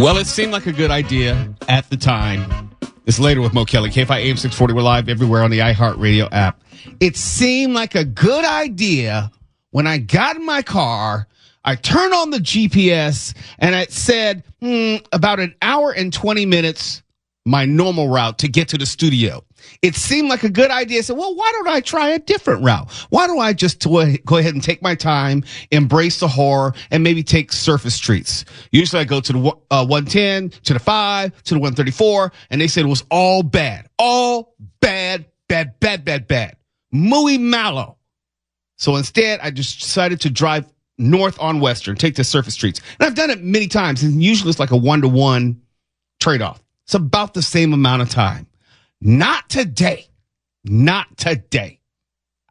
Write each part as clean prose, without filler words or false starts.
Well, it seemed like a good idea at the time. It's later with Mo Kelly. KFI AM 640. We're live everywhere on the iHeartRadio app. It seemed like a good idea when I got in my car. I turned on the GPS and it said about an hour and 20 minutes, my normal route to get to the studio. It seemed like a good idea. I said, well, why don't I try a different route? Why don't I just go ahead and take my time, embrace the horror, and maybe take surface streets? Usually I go to the 110, to the 5, to the 134, and they said it was all bad. All bad, bad, bad, bad, bad. Muy malo. So instead, I just decided to drive north on Western, take the surface streets. And I've done it many times, and usually it's like a 1-to-1 trade-off. It's about the same amount of time. Not today. Not today.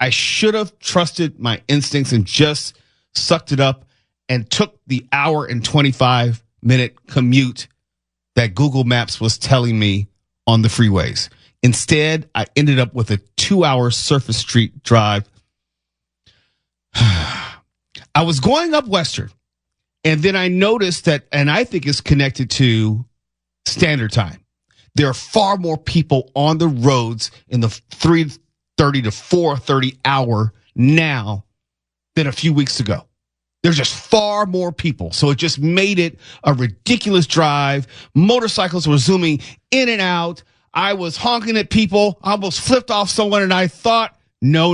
I should have trusted my instincts and just sucked it up and took the hour and 25-minute commute that Google Maps was telling me on the freeways. Instead, I ended up with a 2-hour surface street drive. I was going up Western, and then I noticed that, and I think it's connected to standard time. There are far more people on the roads in the 3:30 to 4:30 hour now than a few weeks ago. There's just far more people. So it just made it a ridiculous drive. Motorcycles were zooming in and out. I was honking at people. I almost flipped off someone, and I thought, no,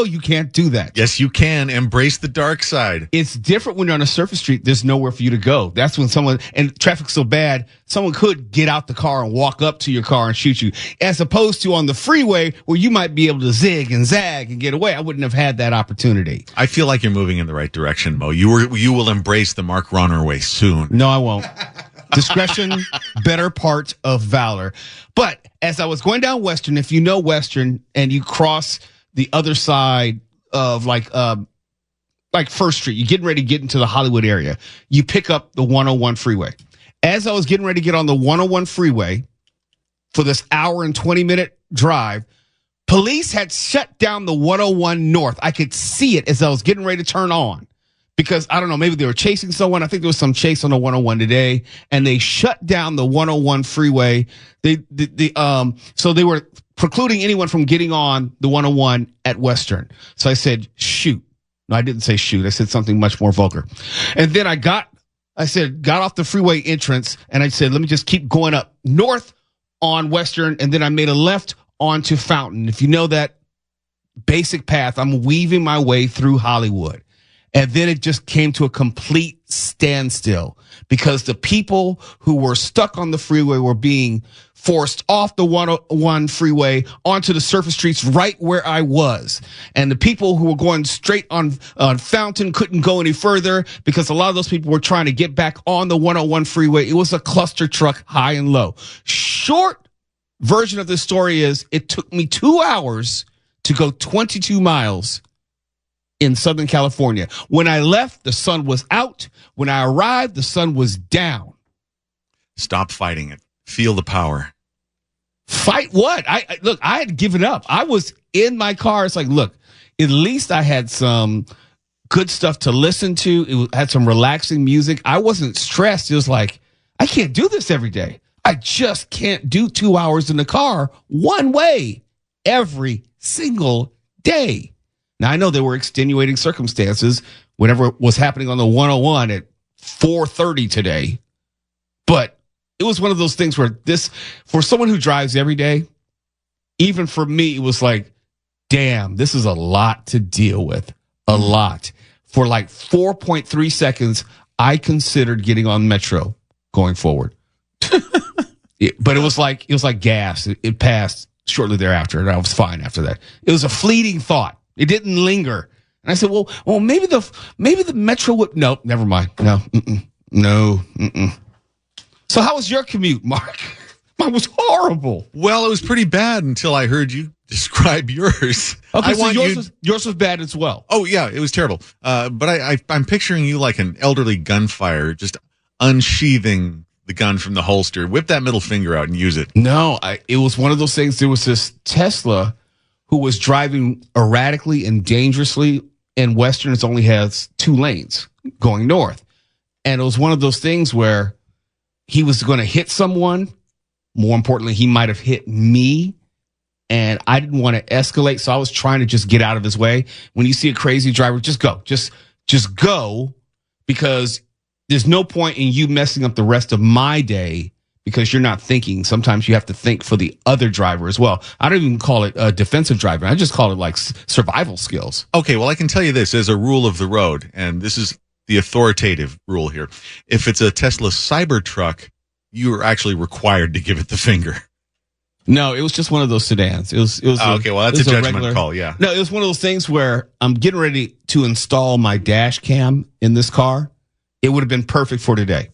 you can't do that. Yes, you can. Embrace the dark side. It's different when you're on a surface street. There's nowhere for you to go. That's when and traffic's so bad, someone could get out the car and walk up to your car and shoot you. As opposed to on the freeway where you might be able to zig and zag and get away. I wouldn't have had that opportunity. I feel like you're moving in the right direction, Mo. You will embrace the Mark Ronner way soon. No, I won't. Discretion, better part of valor. But as I was going down Western, if you know Western and you cross the other side of like First Street, you're getting ready to get into the Hollywood area, you pick up the 101 freeway. As I was getting ready to get on the 101 freeway for this hour and 20-minute drive, police had shut down the 101 North. I could see it as I was getting ready to turn on. Because, I don't know, maybe they were chasing someone. I think there was some chase on the 101 today. And they shut down the 101 freeway. So they were precluding anyone from getting on the 101 at Western. So I said, shoot. No, I didn't say shoot. I said something much more vulgar. And then I got off the freeway entrance. And I said, let me just keep going up north on Western. And then I made a left onto Fountain. If you know that basic path, I'm weaving my way through Hollywood. And then it just came to a complete standstill because the people who were stuck on the freeway were being forced off the 101 freeway onto the surface streets right where I was. And the people who were going straight on Fountain couldn't go any further because a lot of those people were trying to get back on the 101 freeway. It was a cluster truck, high and low. Short version of this story is it took me 2 hours to go 22 miles in Southern California. When I left, the sun was out. When I arrived, the sun was down. Stop fighting it. Feel the power. Fight what? Look, I had given up. I was in my car. It's like, look, at least I had some good stuff to listen to. It had some relaxing music. I wasn't stressed. It was like, I can't do this every day. I just can't do 2 hours in the car one way every single day. Now, I know there were extenuating circumstances whenever it was happening on the 101 at 4:30 today. But it was one of those things where for someone who drives every day, even for me, it was like, damn, this is a lot to deal with. A lot. For like 4.3 seconds, I considered getting on Metro going forward. But it was like gas. It passed shortly thereafter, and I was fine after that. It was a fleeting thought. It didn't linger. And I said, well, maybe the Metro would. No, never mind. No. No. So how was your commute, Mark? Mine was horrible. Well, it was pretty bad until I heard you describe yours. Okay, yours was bad as well. Oh, yeah, it was terrible. But I'm picturing you like an elderly gunfighter, just unsheathing the gun from the holster. Whip that middle finger out and use it. No, it was one of those things. There was this Tesla who was driving erratically and dangerously in Western. It only has 2 lanes going north. And it was one of those things where he was going to hit someone. More importantly, he might have hit me. And I didn't want to escalate, so I was trying to just get out of his way. When you see a crazy driver, just go. Just go, because there's no point in you messing up the rest of my day because you're not thinking. Sometimes you have to think for the other driver as well. I don't even call it defensive driving. I just call it like survival skills. Okay, well, I can tell you this as a rule of the road, and this is the authoritative rule here. If it's a Tesla Cybertruck, you are actually required to give it the finger. No, it was just one of those sedans. It was okay, well, that's a judgment call, yeah. No, it was one of those things where I'm getting ready to install my dash cam in this car. It would have been perfect for today.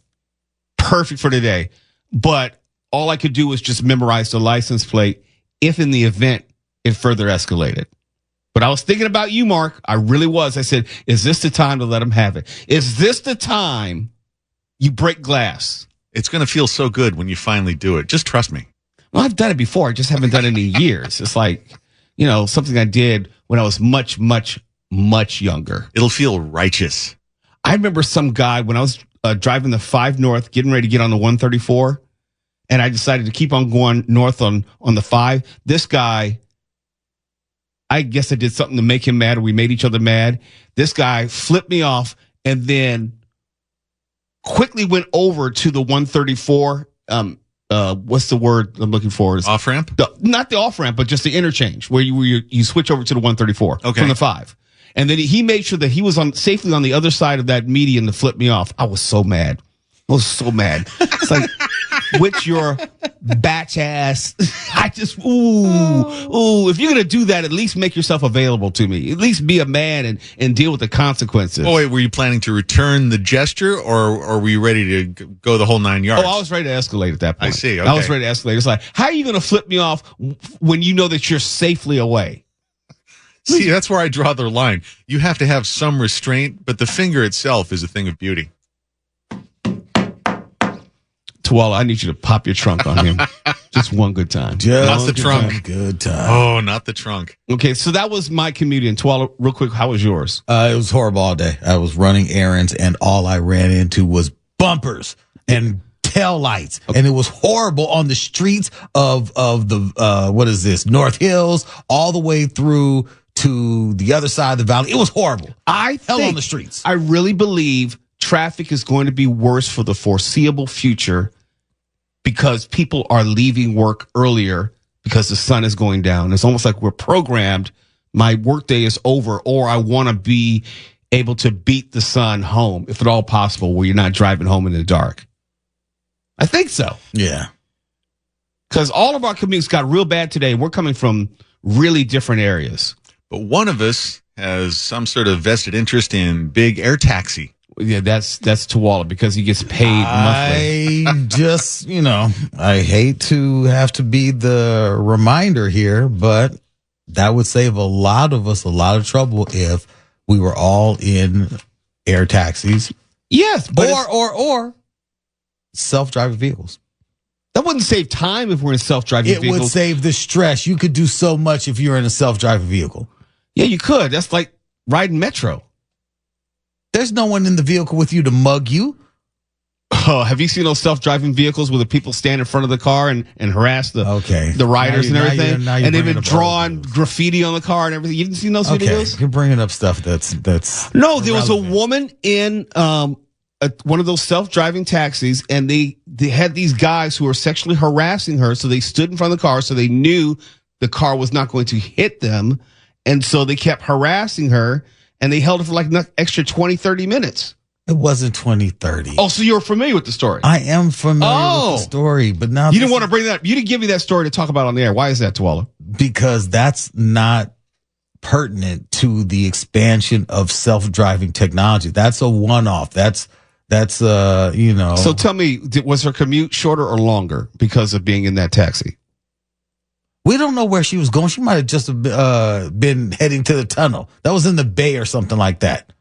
Perfect for today. But all I could do was just memorize the license plate if in the event it further escalated. But I was thinking about you, Mark. I really was. I said, is this the time to let him have it? Is this the time you break glass? It's going to feel so good when you finally do it. Just trust me. Well, I've done it before. I just haven't done it in years. It's like, something I did when I was much, much, much younger. It'll feel righteous. I remember some guy when I was driving the 5 North, getting ready to get on the 134, and I decided to keep on going north on the 5. This guy, I guess I did something to make him mad, or we made each other mad. This guy flipped me off and then quickly went over to the 134. What's the word I'm looking for? Off ramp? Not the off ramp, but just the interchange where you switch over to the 134 from the 5. And then he made sure that he was safely on the other side of that median to flip me off. I was so mad. It's like, with your batch ass. I just, if you're going to do that, at least make yourself available to me. At least be a man and deal with the consequences. Oh, wait, were you planning to return the gesture, or were you ready to go the whole 9 yards? Oh, I was ready to escalate at that point. I see. Okay. I was ready to escalate. It's like, how are you going to flip me off when you know that you're safely away? See, that's where I draw the line. You have to have some restraint, but the finger itself is a thing of beauty. Tawala, I need you to pop your trunk on him. Just one good time. Not the trunk. Good time. Oh, not the trunk. Okay, so that was my comedian. Tawala, real quick, how was yours? It was horrible all day. I was running errands, and all I ran into was bumpers and tail lights. Okay. And it was horrible on the streets of the, what is this, North Hills, all the way through to the other side of the valley. It was horrible. Hell on the streets. I really believe traffic is going to be worse for the foreseeable future because people are leaving work earlier because the sun is going down. It's almost like we're programmed. My workday is over, or I want to be able to beat the sun home, if at all possible, where you're not driving home in the dark. I think so. Yeah. Because all of our commutes got real bad today. We're coming from really different areas. But one of us has some sort of vested interest in big air taxi. Yeah, that's Tawala because he gets paid monthly. I just, I hate to have to be the reminder here, but that would save a lot of us a lot of trouble if we were all in air taxis. Yes, but or self-driving vehicles. That wouldn't save time if we're in self-driving vehicles. It would save the stress. You could do so much if you're in a self-driving vehicle. Yeah, you could. That's like riding Metro. There's no one in the vehicle with you to mug you. Oh, have you seen those self-driving vehicles where the people stand in front of the car and harass the riders and everything? And they've been drawing graffiti on the car and everything. You haven't seen those videos? You're bringing up stuff that's No, there was a woman in one of those self-driving taxis, and they had these guys who were sexually harassing her, so they stood in front of the car so they knew the car was not going to hit them, and so they kept harassing her, and they held her for like an extra 20, 30 minutes. It wasn't 20, 30. Oh, so you're familiar with the story? I am familiar with the story, but now you didn't want to bring that up. You didn't give me that story to talk about on the air. Why is that, Tawala? Because that's not pertinent to the expansion of self-driving technology. That's a one-off. That's So tell me, was her commute shorter or longer because of being in that taxi? We don't know where she was going. She might have just been heading to the tunnel. That was in the Bay or something like that.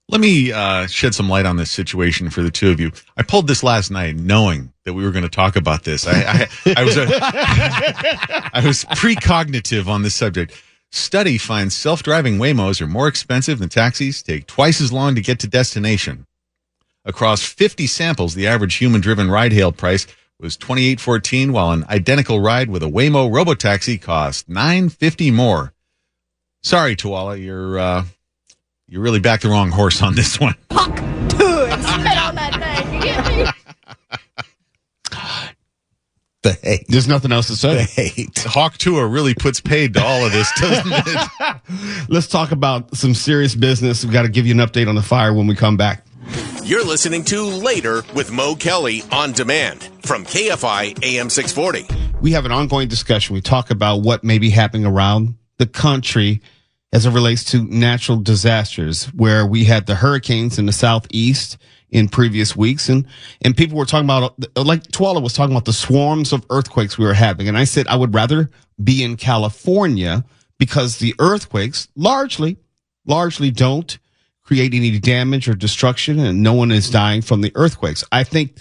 Let me shed some light on this situation for the two of you. I pulled this last night knowing that we were going to talk about this. I was precognitive on this subject. Study finds self-driving Waymos are more expensive than taxis, take twice as long to get to destination. Across 50 samples, the average human-driven ride-hail price was $28.14, while an identical ride with a Waymo robotaxi cost $9.50 more. Sorry, Tuala, you're really backed the wrong horse on this one. Puck to it. Spit on that thing. You get me? The hate. There's nothing else to The say. hate. Hawk Tour really puts paid to all of this, doesn't it? Let's talk about some serious business. We've got to give you an update on the fire when we come back. You're listening to Later with Mo Kelly on demand from KFI AM 640. We have an ongoing discussion. We talk about what may be happening around the country as it relates to natural disasters, where we had the hurricanes in the southeast in previous weeks. And people were talking about, like Tuala was talking about, the swarms of earthquakes we were having. And I said I would rather be in California because the earthquakes largely don't create any damage or destruction, and no one is dying from the earthquakes. I think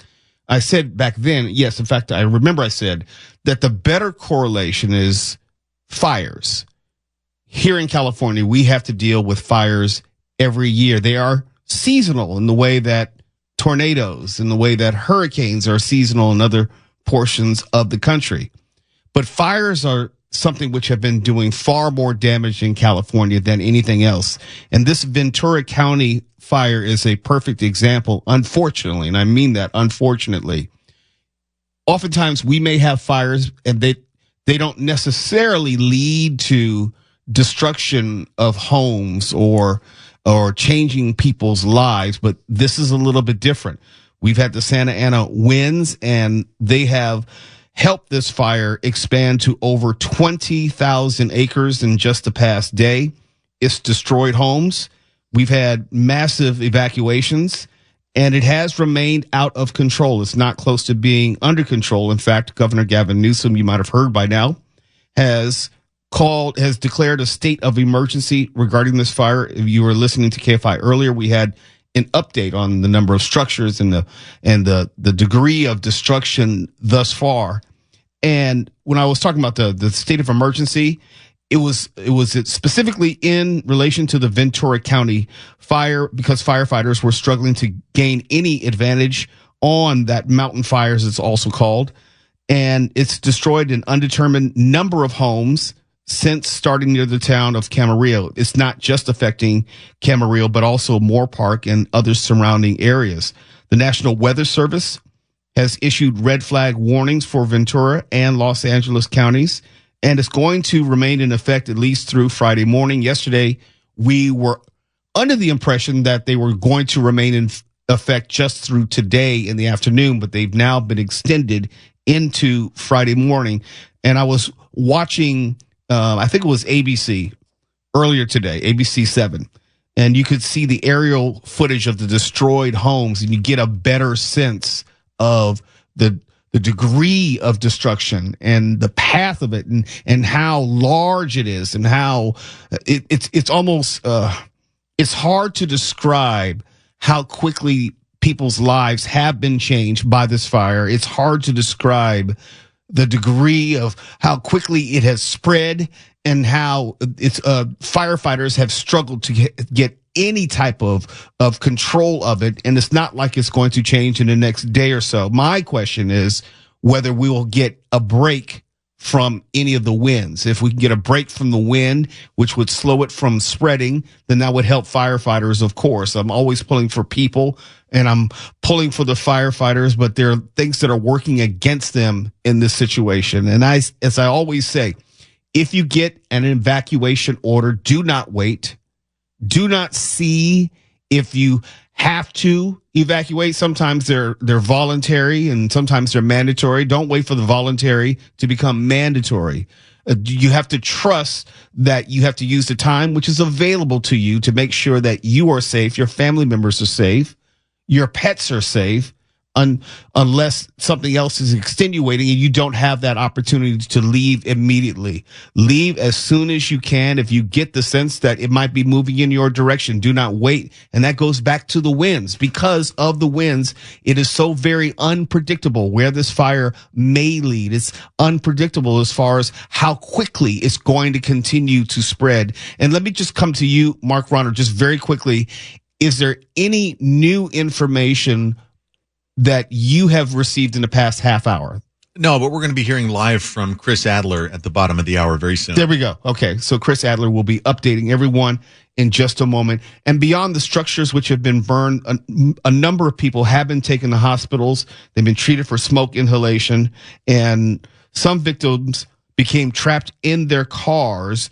I said back then, yes, in fact, I remember I said that the better correlation is fires. Here in California, we have to deal with fires every year. They are seasonal in the way that tornadoes, in the way that hurricanes are seasonal in other portions of the country. But fires are something which have been doing far more damage in California than anything else. And this Ventura County fire is a perfect example, unfortunately, and I mean that unfortunately. Oftentimes we may have fires and they don't necessarily lead to destruction of homes or changing people's lives, but this is a little bit different. We've had the Santa Ana winds, and they have helped this fire expand to over 20,000 acres in just the past day. It's destroyed homes. We've had massive evacuations, and it has remained out of control. It's not close to being under control. In fact, Governor Gavin Newsom, you might have heard by now, has declared a state of emergency regarding this fire. If you were listening to KFI earlier, we had an update on the number of structures and the degree of destruction thus far. And when I was talking about the state of emergency, it was specifically in relation to the Ventura County fire, because firefighters were struggling to gain any advantage on that mountain fire, as it's also called. And it's destroyed an undetermined number of homes since starting near the town of Camarillo. It's not just affecting Camarillo, but also Moore Park and other surrounding areas. The National Weather Service has issued red flag warnings for Ventura and Los Angeles counties, and it's going to remain in effect at least through Friday morning. Yesterday, we were under the impression that they were going to remain in effect just through today in the afternoon, but they've now been extended into Friday morning. And I was watching, I think it was ABC earlier today, ABC 7, and you could see the aerial footage of the destroyed homes, and you get a better sense of the degree of destruction and the path of it, and how large it is, and how it's almost it's hard to describe how quickly people's lives have been changed by this fire. It's hard to describe the degree of how quickly it has spread, and how it's firefighters have struggled to get any type of control of it. And it's not like it's going to change in the next day or so. My question is whether we will get a break from any of the winds. If we can get a break from the wind, which would slow it from spreading, then that would help firefighters, of course. I'm always pulling for people, and I'm pulling for the firefighters, but there are things that are working against them in this situation. And as I always say, if you get an evacuation order, do not wait. Do not see if you have to evacuate. Sometimes they're voluntary, and sometimes they're mandatory. Don't wait for the voluntary to become mandatory. You have to trust that you have to use the time which is available to you to make sure that you are safe, your family members are safe, your pets are safe, unless something else is extenuating and you don't have that opportunity to leave immediately. Leave as soon as you can. If you get the sense that it might be moving in your direction, do not wait. And that goes back to the winds. Because of the winds, it is so very unpredictable where this fire may lead. It's unpredictable as far as how quickly it's going to continue to spread. And let me just come to you, Mark Ronner, just very quickly. Is there any new information that you have received in the past half hour? No, but we're going to be hearing live from Chris Adler at the bottom of the hour very soon. There we go. Okay, so Chris Adler will be updating everyone in just a moment. And beyond the structures which have been burned, a number of people have been taken to hospitals. They've been treated for smoke inhalation, and some victims became trapped in their cars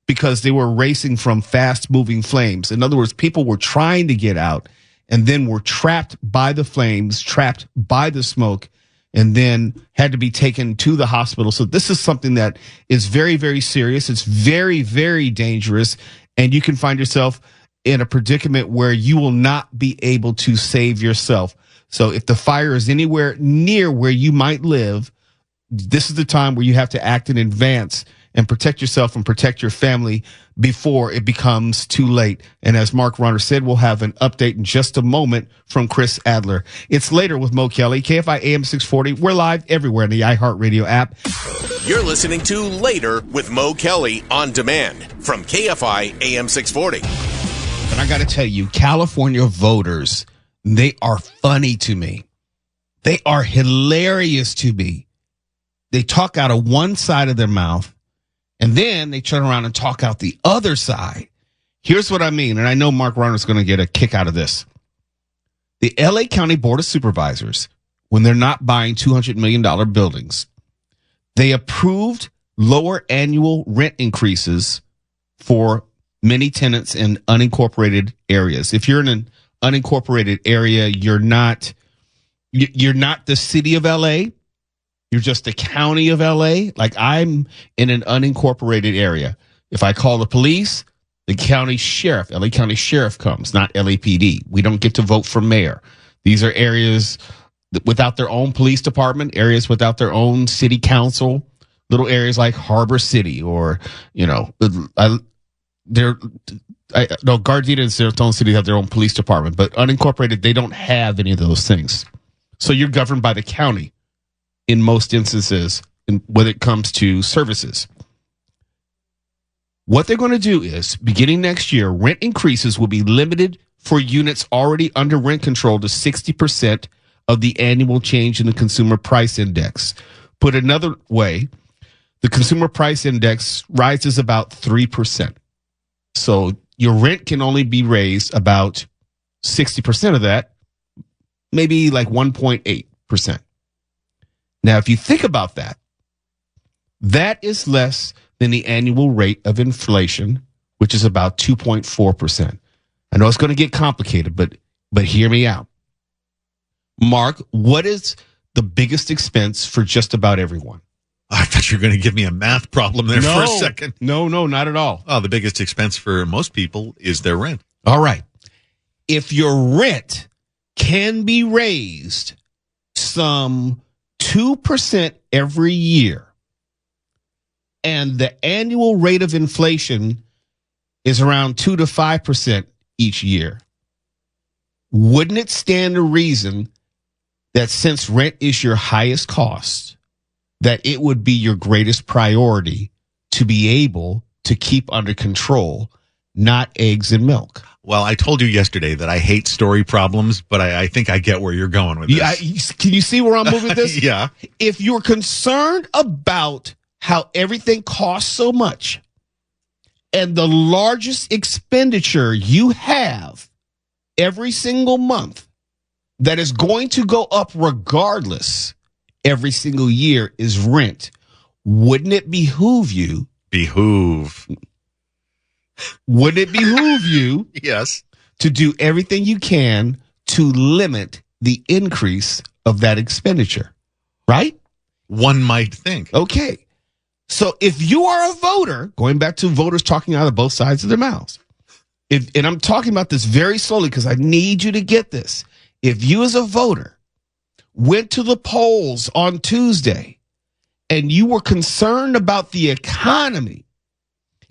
because they were racing from fast-moving flames. In other words, people were trying to get out and then were trapped by the flames, trapped by the smoke, and then had to be taken to the hospital. So this is something that is very, very serious. It's very, very dangerous. And you can find yourself in a predicament where you will not be able to save yourself. So if the fire is anywhere near where you might live, this is the time where you have to act in advance and protect yourself and protect your family before it becomes too late. And as Mark Ronner said, we'll have an update in just a moment from Chris Adler. It's Later with Mo Kelly, KFI AM 640. We're live everywhere in the iHeartRadio app. You're listening to Later with Mo Kelly on demand from KFI AM 640. And I got to tell you, California voters, they are funny to me. They are hilarious to me. They talk out of one side of their mouth, and then they turn around and talk out the other side. Here's what I mean, and I know Mark Ronner's going to get a kick out of this. The LA County Board of Supervisors, when they're not buying $200 million buildings, they approved lower annual rent increases for many tenants in unincorporated areas. If you're in an unincorporated area, you're not the city of LA. You're just the county of LA. Like, I'm in an unincorporated area. If I call the police, the county sheriff, LA County Sheriff comes, not LAPD. We don't get to vote for mayor. These are areas without their own police department, areas without their own city council, little areas like Harbor City or, Gardena and Saratoga City have their own police department, but unincorporated, they don't have any of those things. So you're governed by the county in most instances when it comes to services. What they're going to do is, beginning next year, rent increases will be limited for units already under rent control to 60% of the annual change in the consumer price index. Put another way, the consumer price index rises about 3%. So your rent can only be raised about 60% of that, maybe like 1.8%. Now, if you think about that, that is less than the annual rate of inflation, which is about 2.4%. I know it's going to get complicated, but hear me out. Mark, what is the biggest expense for just about everyone? I thought you were going to give me a math problem there for a second. No, not at all. Oh, the biggest expense for most people is their rent. All right. If your rent can be raised some 2% every year, and the annual rate of inflation is around 2 to 5% each year, wouldn't it stand to reason that since rent is your highest cost, that it would be your greatest priority to be able to keep under control, not eggs and milk? Well, I told you yesterday that I hate story problems, but I think I get where you're going with this. Yeah, can you see where I'm moving with this? Yeah. If you're concerned about how everything costs so much, and the largest expenditure you have every single month that is going to go up regardless every single year is rent, wouldn't it behoove you? Would it behoove you? Yes. To do everything you can to limit the increase of that expenditure, right? One might think. Okay. So if you are a voter, going back to voters talking out of both sides of their mouths, and I'm talking about this very slowly because I need you to get this. If you as a voter went to the polls on Tuesday and you were concerned about the economy,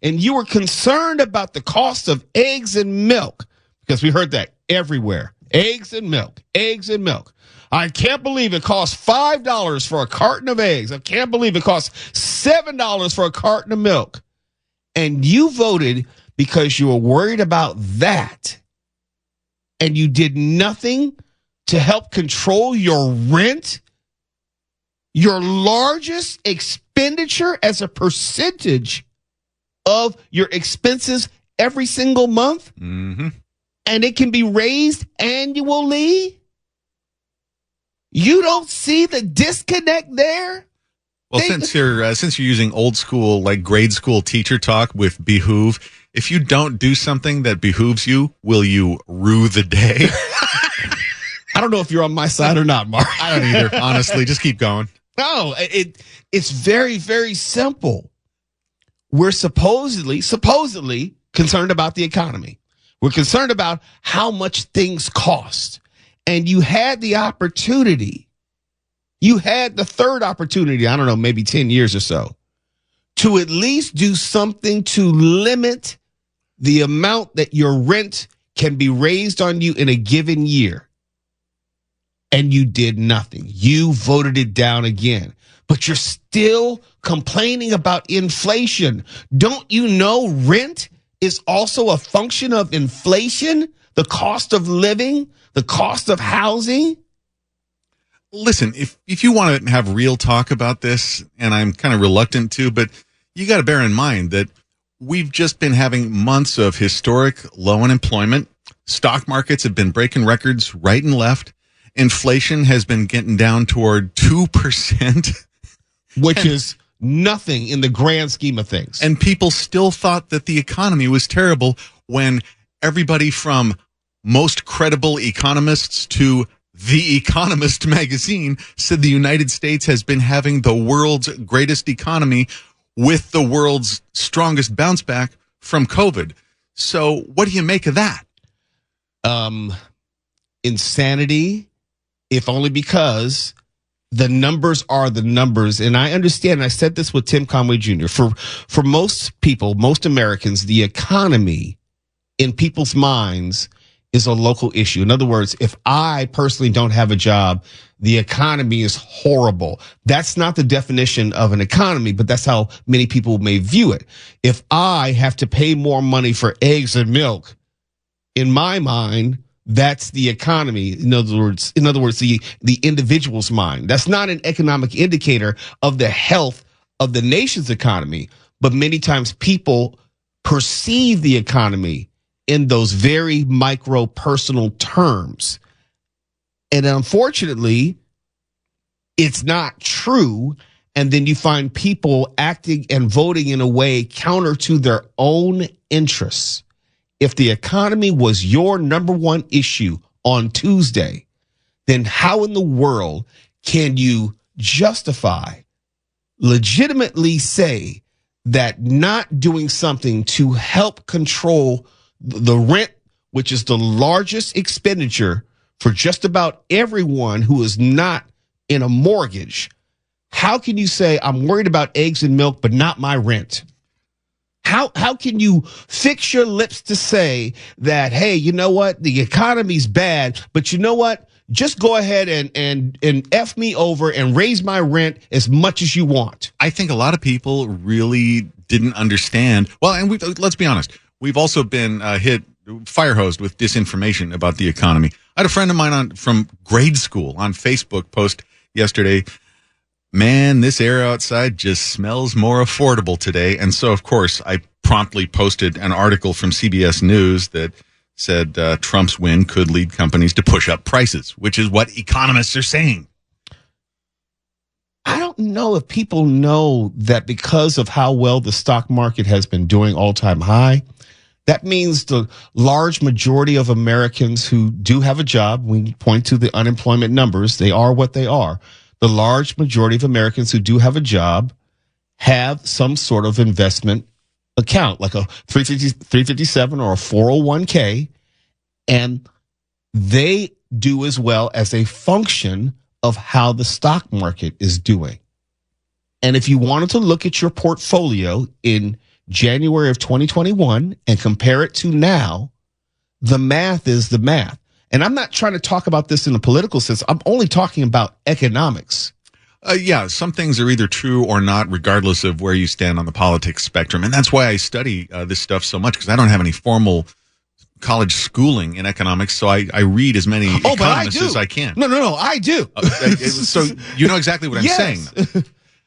and you were concerned about the cost of eggs and milk, because we heard that everywhere. Eggs and milk, eggs and milk. I can't believe it costs $5 for a carton of eggs. I can't believe it costs $7 for a carton of milk. And you voted because you were worried about that. and you did nothing to help control your rent, your largest expenditure as a percentage of your expenses every single month, and it can be raised annually. You don't see the disconnect there? Well, since you're using old school, like grade school teacher talk with behoove, if you don't do something that behooves you, will you rue the day? I don't know if you're on my side or not, Mark. I don't either. Honestly, just keep going. No, it's very, very simple. We're supposedly concerned about the economy. We're concerned about how much things cost. And you had the opportunity. You had the third opportunity, I don't know, maybe 10 years or so, to at least do something to limit the amount that your rent can be raised on you in a given year. And you did nothing. You voted it down again. But you're still complaining about inflation. Don't you know rent is also a function of inflation? The cost of living, the cost of housing? Listen, if you want to have real talk about this, and I'm kind of reluctant to, but you got to bear in mind that we've just been having months of historic low unemployment. Stock markets have been breaking records right and left. Inflation has been getting down toward 2%. Which is nothing in the grand scheme of things. And people still thought that the economy was terrible when everybody from most credible economists to The Economist magazine said the United States has been having the world's greatest economy with the world's strongest bounce back from COVID. So what do you make of that? Insanity, if only because the numbers are the numbers. And I understand, and I said this with Tim Conway Jr., for most people, most Americans, the economy in people's minds is a local issue. In other words, if I personally don't have a job, the economy is horrible. That's not the definition of an economy, but that's how many people may view it. If I have to pay more money for eggs and milk, in my mind, that's the economy. In other words, the individual's mind. That's not an economic indicator of the health of the nation's economy, but many times people perceive the economy in those very micro personal terms. And unfortunately, it's not true. And then you find people acting and voting in a way counter to their own interests. If the economy was your number one issue on Tuesday, then how in the world can you legitimately say that not doing something to help control the rent, which is the largest expenditure for just about everyone who is not in a mortgage, how can you say I'm worried about eggs and milk, but not my rent? How can you fix your lips to say that, hey, you know what, the economy's bad, but you know what, just go ahead and F me over and raise my rent as much as you want? I think a lot of people really didn't understand. Well, and let's be honest, we've also been fire-hosed with disinformation about the economy. I had a friend of mine from grade school on Facebook post yesterday, man, this air outside just smells more affordable today. And so, of course, I promptly posted an article from CBS News that said Trump's win could lead companies to push up prices, which is what economists are saying. I don't know if people know that because of how well the stock market has been doing all-time high, that means the large majority of Americans who do have a job, we point to the unemployment numbers, they are what they are. The large majority of Americans who do have a job have some sort of investment account, like a 357 or a 401k, and they do as well as a function of how the stock market is doing. And if you wanted to look at your portfolio in January of 2021 and compare it to now, the math is the math. And I'm not trying to talk about this in a political sense. I'm only talking about economics. Yeah, some things are either true or not, regardless of where you stand on the politics spectrum. And that's why I study this stuff so much, because I don't have any formal college schooling in economics, so I read as many economists as I can. No, I do. So you know exactly what I'm saying.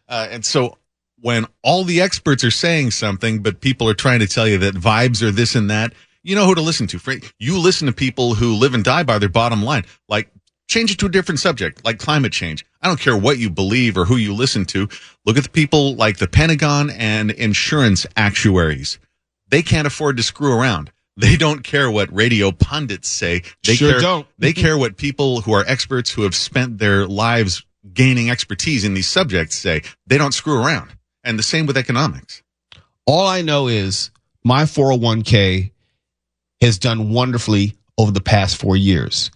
And so when all the experts are saying something, but people are trying to tell you that vibes are this and that, you know who to listen to. You listen to people who live and die by their bottom line. Like, change it to a different subject, like climate change. I don't care what you believe or who you listen to. Look at the people like the Pentagon and insurance actuaries. They can't afford to screw around. They don't care what radio pundits say. They don't. They care what people who are experts who have spent their lives gaining expertise in these subjects say. They don't screw around. And the same with economics. All I know is my 401k has done wonderfully over the past 4 years.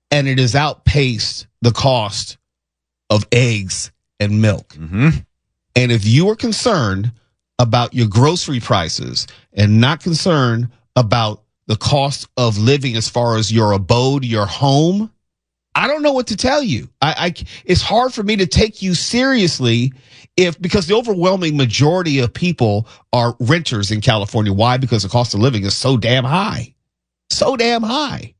And it has outpaced the cost of eggs and milk. Mm-hmm. And if you are concerned about your grocery prices and not concerned about the cost of living as far as your abode, your home, I don't know what to tell you. It's hard for me to take you seriously because the overwhelming majority of people are renters in California. Why? Because the cost of living is so damn high. So damn high.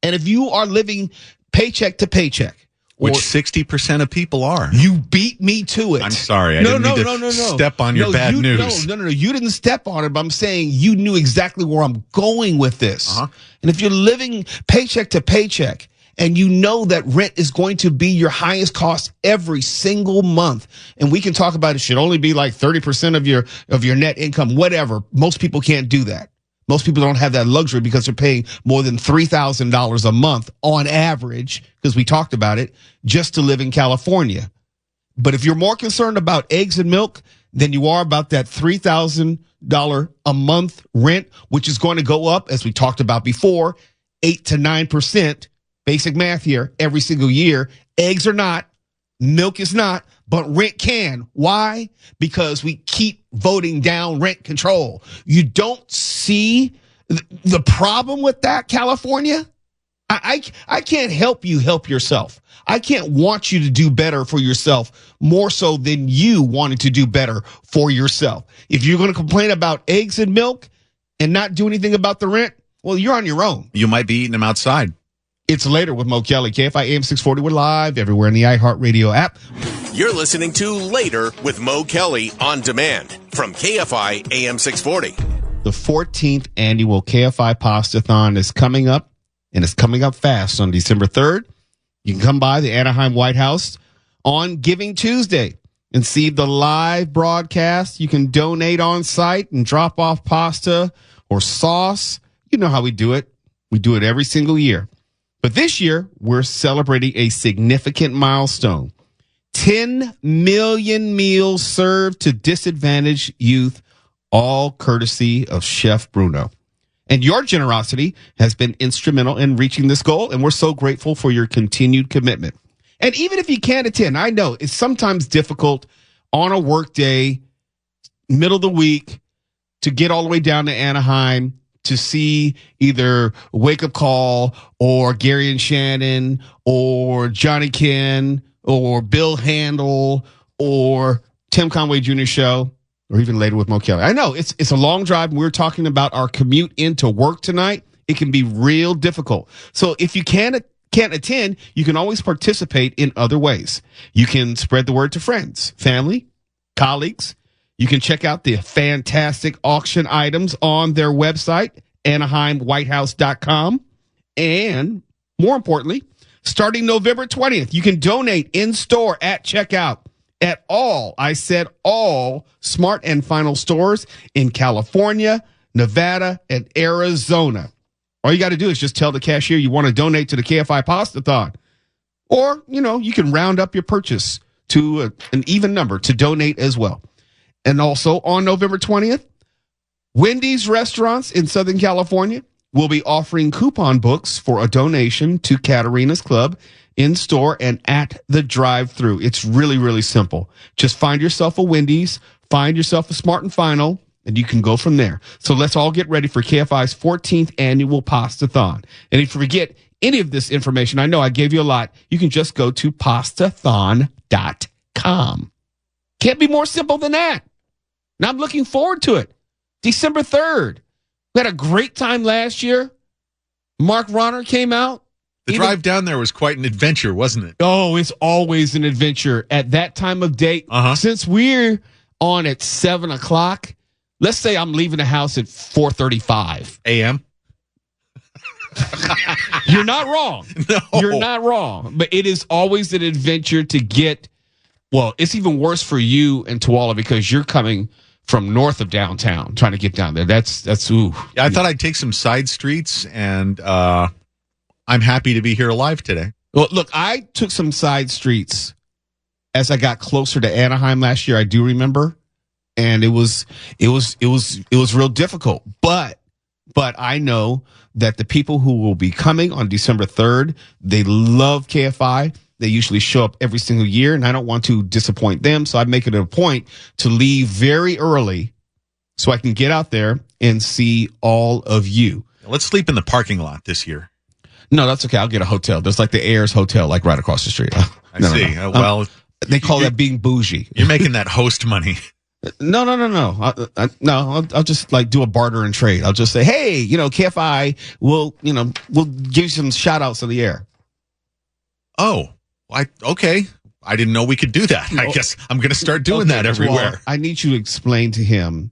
And if you are living paycheck to paycheck, which 60% of people are. You beat me to it. I'm sorry. I didn't mean to step on your bad news. No. You didn't step on it, but I'm saying you knew exactly where I'm going with this. Uh-huh. And if you're living paycheck to paycheck and you know that rent is going to be your highest cost every single month, and we can talk about it should only be like 30% of your net income, whatever. Most people can't do that. Most people don't have that luxury because they're paying more than $3,000 a month on average, because we talked about it, just to live in California. But if you're more concerned about eggs and milk than you are about that $3,000 a month rent, which is going to go up, as we talked about before, 8 to 9%, basic math here, every single year. Eggs are not, milk is not, but rent can. Why? Because we keep voting down rent control. You don't see the problem with that, California? I can't help you help yourself. I can't want you to do better for yourself more so than you wanting to do better for yourself. If you're going to complain about eggs and milk and not do anything about the rent, well, you're on your own. You might be eating them outside. It's Later with Mo Kelly. KFI AM 640. We're live everywhere in the iHeartRadio app. You're listening to Later with Mo Kelly on demand from KFI AM 640. The 14th annual KFI Pastathon is coming up, and it's coming up fast on December 3rd. You can come by the Anaheim White House on Giving Tuesday and see the live broadcast. You can donate on site and drop off pasta or sauce. You know how we do it. We do it every single year. But this year, we're celebrating a significant milestone. 10 million meals served to disadvantaged youth, all courtesy of Chef Bruno. And your generosity has been instrumental in reaching this goal, and we're so grateful for your continued commitment. And even if you can't attend, I know it's sometimes difficult on a work day, middle of the week, to get all the way down to Anaheim to see either Wake Up Call or Gary and Shannon or Johnny Ken or Bill Handel or Tim Conway Jr. show, or even Later with Mo Kelly. I know it's a long drive. We're talking about our commute into work tonight. It can be real difficult. So if you can't attend, you can always participate in other ways. You can spread the word to friends, family, colleagues. You can check out the fantastic auction items on their website, AnaheimWhitehouse.com. And more importantly, starting November 20th, you can donate in store at checkout at all Smart and Final stores in California, Nevada, and Arizona. All you got to do is just tell the cashier you want to donate to the KFI Pastathon. Or, you can round up your purchase to an even number to donate as well. And also on November 20th, Wendy's restaurants in Southern California will be offering coupon books for a donation to Katarina's Club in store and at the drive-thru. It's really, really simple. Just find yourself a Wendy's, find yourself a Smart and Final, and you can go from there. So let's all get ready for KFI's 14th annual Pastathon. And if you forget any of this information, I know I gave you a lot, you can just go to pastathon.com. Can't be more simple than that. Now I'm looking forward to it. December 3rd. We had a great time last year. Mark Ronner came out. The drive down there was quite an adventure, wasn't it? Oh, it's always an adventure at that time of day. Since we're on at 7 o'clock, let's say I'm leaving the house at 4:35 a.m. You're not wrong. No. You're not wrong. But it is always an adventure to get. Well, it's even worse for you and Tuala because you're coming from north of downtown trying to get down there. That's ooh. Yeah, I thought I'd take some side streets, and I'm happy to be here alive today. Well, look, I took some side streets as I got closer to Anaheim last year. I do remember, and it was real difficult. But I know that the people who will be coming on December 3rd, they love KFI. They usually show up every single year, and I don't want to disappoint them. So I make it a point to leave very early so I can get out there and see all of you. Let's sleep in the parking lot this year. No, that's okay. I'll get a hotel. There's like the Ayers Hotel, like right across the street. I see. No. Well, they call that being bougie. You're making that host money. No. I'll just like do a barter and trade. I'll just say, hey, KFI, we'll give you some shout outs in the air. Oh, okay. I didn't know we could do that. I guess I'm going to start doing that everywhere. Well, I need you to explain to him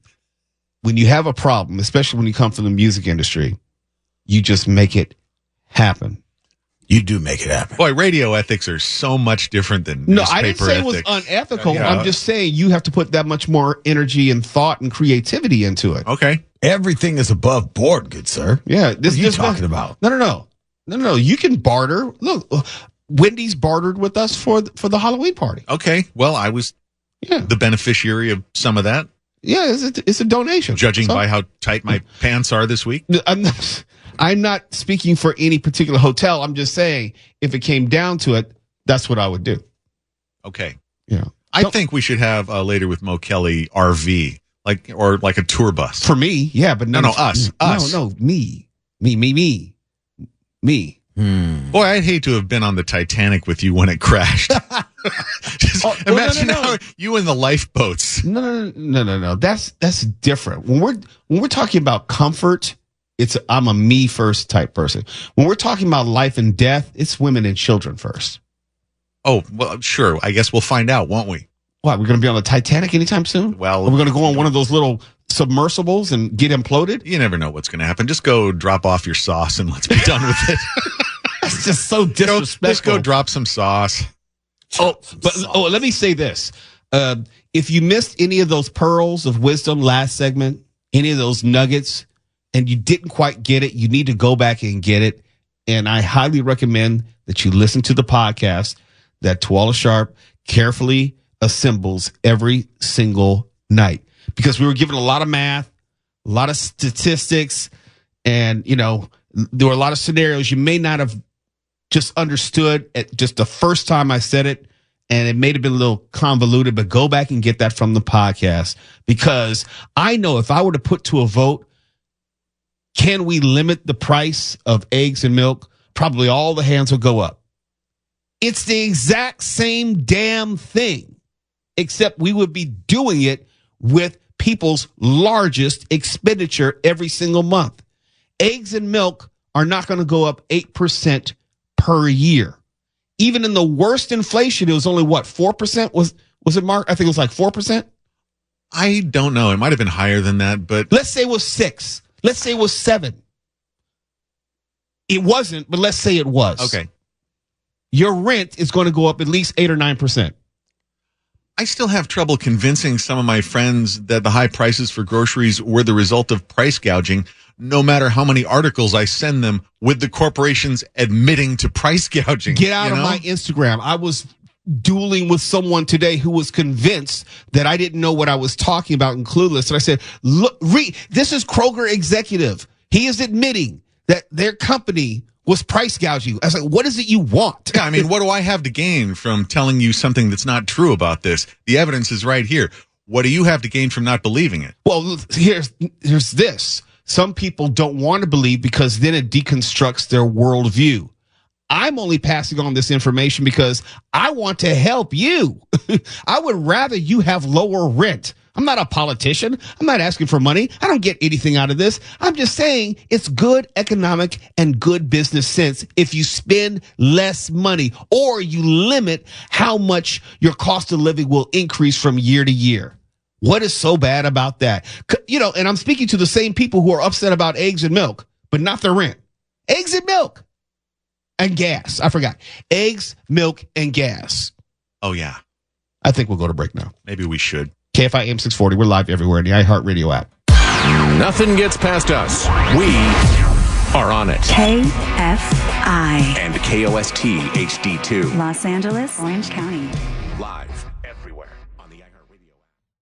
when you have a problem, especially when you come from the music industry, you just make it happen. You do make it happen. Boy, radio ethics are so much different than newspaper ethics. No, I didn't say it was unethical. Yeah. I'm just saying you have to put that much more energy and thought and creativity into it. Okay. Everything is above board, good sir. Yeah. What are you talking about? No. You can barter. Look, Wendy's bartered with us for the Halloween party. Okay. Well, I was the beneficiary of some of that. Yeah, it's a donation. Judging by how tight my pants are this week. I'm not speaking for any particular hotel. I'm just saying if it came down to it, that's what I would do. Okay. Yeah. I think we should have later with Mo Kelly RV, or like a tour bus. For me, yeah, but no, us. No, me. Boy, I'd hate to have been on the Titanic with you when it crashed. Imagine how you in the lifeboats. No. That's different. When we're talking about comfort, I'm a me first type person. When we're talking about life and death, it's women and children first. Oh, well, sure. I guess we'll find out, won't we? What, we're going to be on the Titanic anytime soon? Well, we're going to go on one of those little submersibles and get imploded? You never know what's going to happen. Just go drop off your sauce and let's be done with it. That's just so disrespectful. Just go drop some sauce. Let me say this. If you missed any of those pearls of wisdom last segment, any of those nuggets, and you didn't quite get it, you need to go back and get it. And I highly recommend that you listen to the podcast that Tuala Sharp carefully assembles every single night. Because we were given a lot of math, a lot of statistics, and, there were a lot of scenarios you may not have just understood at just the first time I said it, and it may have been a little convoluted, but go back and get that from the podcast. Because I know if I were to put to a vote, can we limit the price of eggs and milk? Probably all the hands will go up. It's the exact same damn thing, except we would be doing it with people's largest expenditure every single month. Eggs and milk are not going to go up 8% per year. Even in the worst inflation, it was only 4%? Was it, Mark? I think it was like 4%. I don't know. It might have been higher than that, but let's say it was 6. Let's say it was 7. It wasn't, but let's say it was. Okay. Your rent is going to go up at least 8 or 9%. I still have trouble convincing some of my friends that the high prices for groceries were the result of price gouging, no matter how many articles I send them with the corporations admitting to price gouging. Get out of my Instagram. I was dueling with someone today who was convinced that I didn't know what I was talking about and clueless. And I said, look, this is Kroger executive. He is admitting that their company was price gouging. I was like, what is it you want? Yeah, I mean, what do I have to gain from telling you something that's not true about this? The evidence is right here. What do you have to gain from not believing it? Well, here's this. Some people don't want to believe because then it deconstructs their worldview. I'm only passing on this information because I want to help you. I would rather you have lower rent. I'm not a politician. I'm not asking for money. I don't get anything out of this. I'm just saying it's good economic and good business sense if you spend less money or you limit how much your cost of living will increase from year to year. What is so bad about that? You know, and I'm speaking to the same people who are upset about eggs and milk, but not the rent. Eggs and milk and gas. I forgot. Eggs, milk, and gas. Oh, yeah. I think we'll go to break now. Maybe we should. KFI AM 640. We're live everywhere in the iHeartRadio app. Nothing gets past us. We are on it. KFI. And KOST HD2. Los Angeles, Orange County. Live.